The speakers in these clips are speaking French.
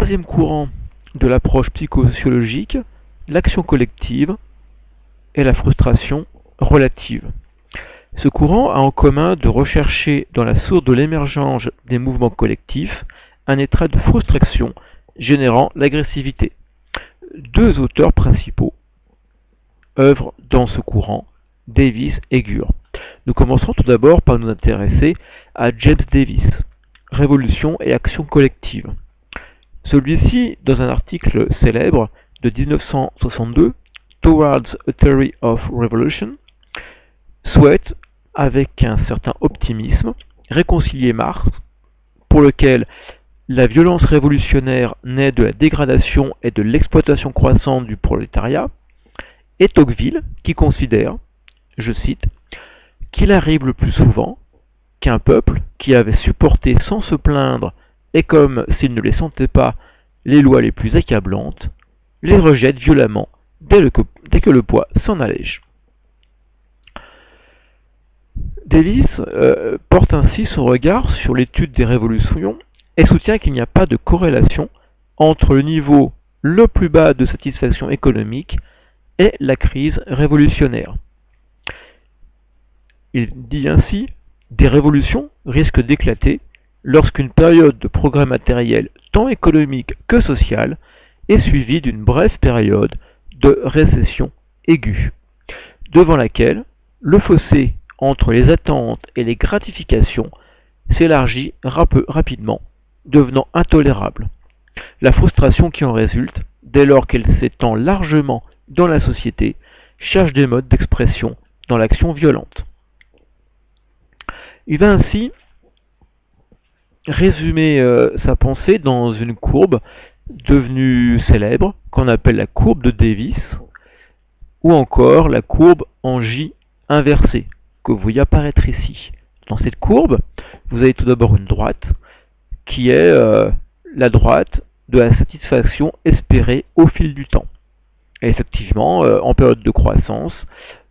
troisième courant de l'approche psychosociologique, l'action collective et la frustration relative. Ce courant a en commun de rechercher dans la source de l'émergence des mouvements collectifs un état de frustration générant l'agressivité. Deux auteurs principaux œuvrent dans ce courant, Davis et Gure. Nous commencerons tout d'abord par nous intéresser à James Davis, Révolution et action collective. Celui-ci, dans un article célèbre de 1962, Towards a Theory of Revolution, souhaite, avec un certain optimisme, réconcilier Marx, pour lequel la violence révolutionnaire naît de la dégradation et de l'exploitation croissante du prolétariat, et Tocqueville, qui considère, je cite, qu'il arrive le plus souvent qu'un peuple qui avait supporté sans se plaindre et comme s'il ne les sentait pas les lois les plus accablantes, les rejette violemment dès que le poids s'en allège. Davis porte ainsi son regard sur l'étude des révolutions et soutient qu'il n'y a pas de corrélation entre le niveau le plus bas de satisfaction économique et la crise révolutionnaire. Il dit ainsi « Des révolutions risquent d'éclater lorsqu'une période de progrès matériel tant économique que social est suivie d'une brève période de récession aiguë, devant laquelle le fossé entre les attentes et les gratifications s'élargit rapidement, devenant intolérable. La frustration qui en résulte, dès lors qu'elle s'étend largement dans la société, cherche des modes d'expression dans l'action violente. » Il va ainsi résumer sa pensée dans une courbe devenue célèbre, qu'on appelle la courbe de Davis, ou encore la courbe en J inversée, que vous voyez apparaître ici. Dans cette courbe, vous avez tout d'abord une droite, qui est la droite de la satisfaction espérée au fil du temps. Et effectivement, en période de croissance,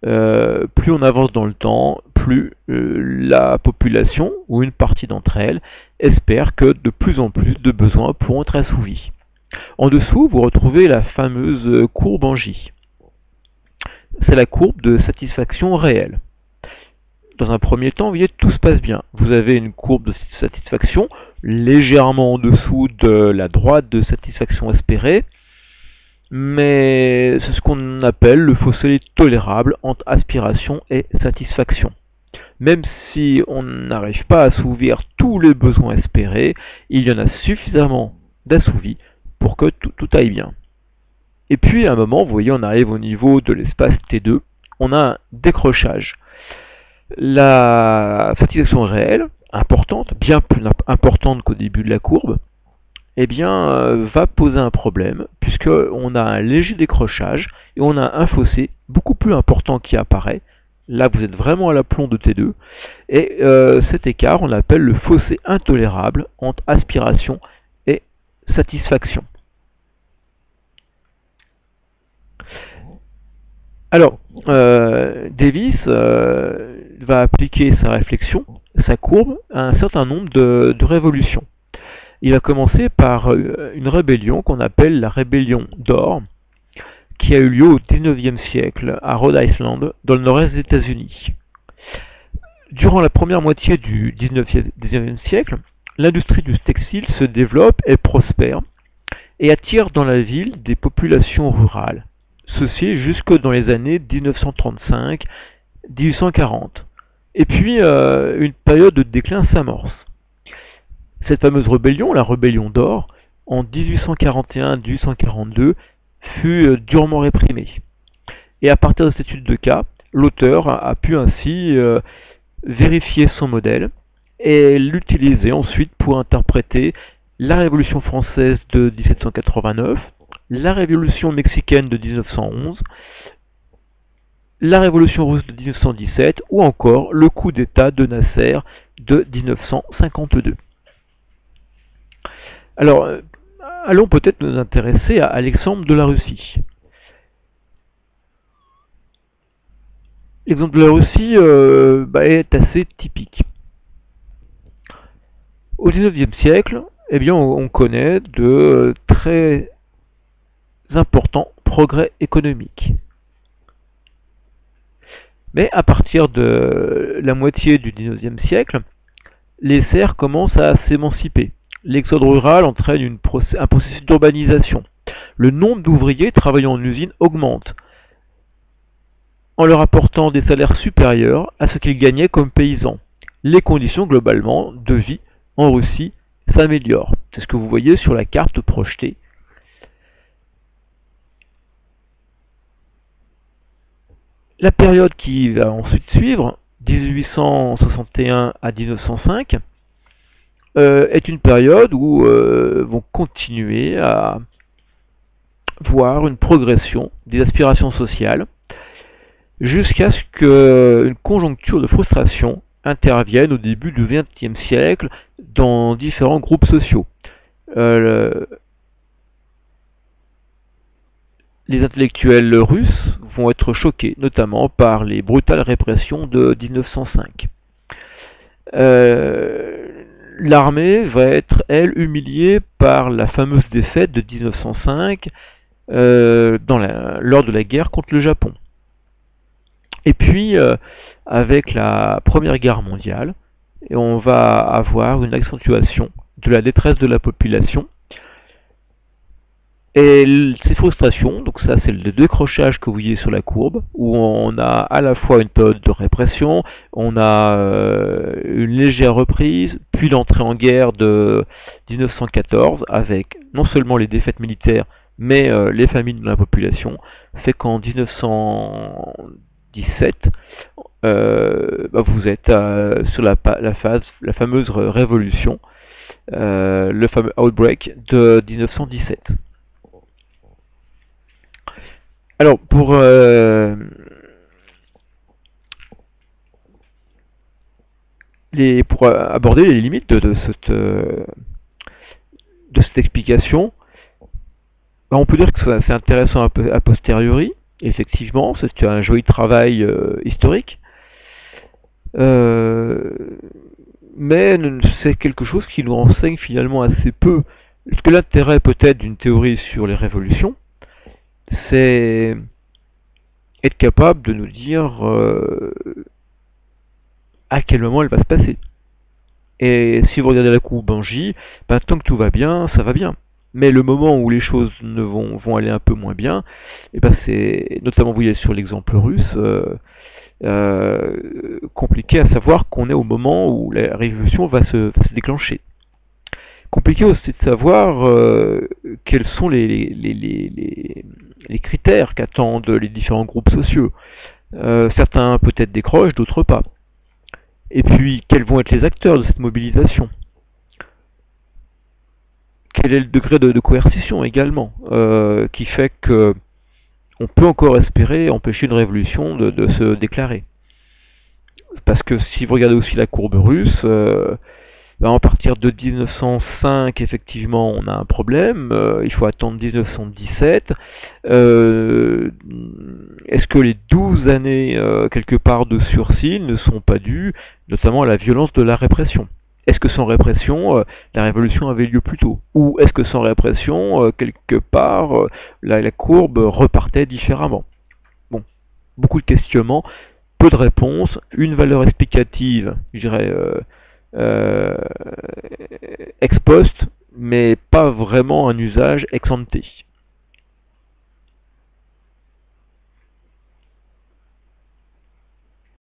plus on avance dans le temps, plus la population, ou une partie d'entre elles, espère que de plus en plus de besoins pourront être assouvis. En dessous, vous retrouvez la fameuse courbe en J. C'est la courbe de satisfaction réelle. Dans un premier temps, vous voyez, tout se passe bien. Vous avez une courbe de satisfaction légèrement en dessous de la droite de satisfaction espérée, mais c'est ce qu'on appelle le fossé tolérable entre aspiration et satisfaction. Même si on n'arrive pas à assouvir tous les besoins espérés, il y en a suffisamment d'assouvis pour que tout aille bien. Et puis à un moment, vous voyez, on arrive au niveau de l'espace T2, on a un décrochage. La satisfaction réelle, importante, bien plus importante qu'au début de la courbe, eh bien, va poser un problème, puisqu'on a un léger décrochage, et on a un fossé beaucoup plus important qui apparaît. Là, vous êtes vraiment à l'aplomb de T2, et cet écart, on l'appelle le fossé intolérable entre aspiration et satisfaction. Alors, Davis va appliquer sa réflexion, sa courbe, à un certain nombre de révolutions. Il a commencé par une rébellion qu'on appelle la rébellion d'or, qui a eu lieu au XIXe siècle à Rhode Island, dans le nord-est des États-Unis. Durant la première moitié du XIXe siècle, l'industrie du textile se développe et prospère, et attire dans la ville des populations rurales. Ceci jusque dans les années 1935-1840. Et puis, une période de déclin s'amorce. Cette fameuse rébellion, la rébellion d'or, en 1841-1842, fut durement réprimée. Et à partir de cette étude de cas, l'auteur a pu ainsi vérifier son modèle et l'utiliser ensuite pour interpréter la Révolution française de 1789, la Révolution mexicaine de 1911, la Révolution russe de 1917 ou encore le coup d'État de Nasser de 1952. Alors, allons peut-être nous intéresser à l'exemple de la Russie. L'exemple de la Russie est assez typique. Au XIXe siècle, eh bien on connaît de très importants progrès économiques. Mais à partir de la moitié du XIXe siècle, les serfs commencent à s'émanciper. L'exode rural entraîne un processus d'urbanisation. Le nombre d'ouvriers travaillant en usine augmente, en leur apportant des salaires supérieurs à ce qu'ils gagnaient comme paysans. Les conditions globalement de vie en Russie s'améliorent. C'est ce que vous voyez sur la carte projetée. La période qui va ensuite suivre, 1861 à 1905, est une période où vont continuer à voir une progression des aspirations sociales jusqu'à ce qu'une conjoncture de frustration intervienne au début du XXe siècle dans différents groupes sociaux. Les intellectuels russes vont être choqués, notamment par les brutales répressions de 1905. L'armée va être, elle, humiliée par la fameuse défaite de 1905 lors de la guerre contre le Japon. Et puis, avec la Première Guerre mondiale, on va avoir une accentuation de la détresse de la population. Et ces frustrations, donc ça c'est le décrochage que vous voyez sur la courbe, où on a à la fois une période de répression, on a une légère reprise, puis l'entrée en guerre de 1914, avec non seulement les défaites militaires, mais les famines de la population, fait qu'en 1917, vous êtes sur la fameuse révolution, le fameux outbreak de 1917. Alors, pour aborder les limites de cette explication, on peut dire que c'est intéressant a posteriori. Effectivement, c'est un joli travail historique, mais c'est quelque chose qui nous renseigne finalement assez peu. Parce que l'intérêt peut-être d'une théorie sur les révolutions, c'est être capable de nous dire à quel moment elle va se passer. Et si vous regardez la courbe en J, tant que tout va bien, ça va bien. Mais le moment où les choses vont aller un peu moins bien, c'est, notamment vous voyez sur l'exemple russe, compliqué à savoir qu'on est au moment où la révolution va se déclencher. Compliqué aussi de savoir quels sont les critères qu'attendent les différents groupes sociaux. Certains peut-être décrochent, d'autres pas. Et puis, quels vont être les acteurs de cette mobilisation? Quel est le degré de coercition également, qui fait que on peut encore espérer empêcher une révolution de se déclarer? Parce que si vous regardez aussi la courbe russe, à partir de 1905, effectivement, on a un problème. Il faut attendre 1917. Est-ce que les 12 années, quelque part, de sursis ne sont pas dues, notamment à la violence de la répression? Est-ce que sans répression, la révolution avait lieu plus tôt? Ou est-ce que sans répression, quelque part, la courbe repartait différemment? Bon, beaucoup de questionnements, peu de réponses, une valeur explicative, je dirais, ex post, mais pas vraiment un usage ex ante.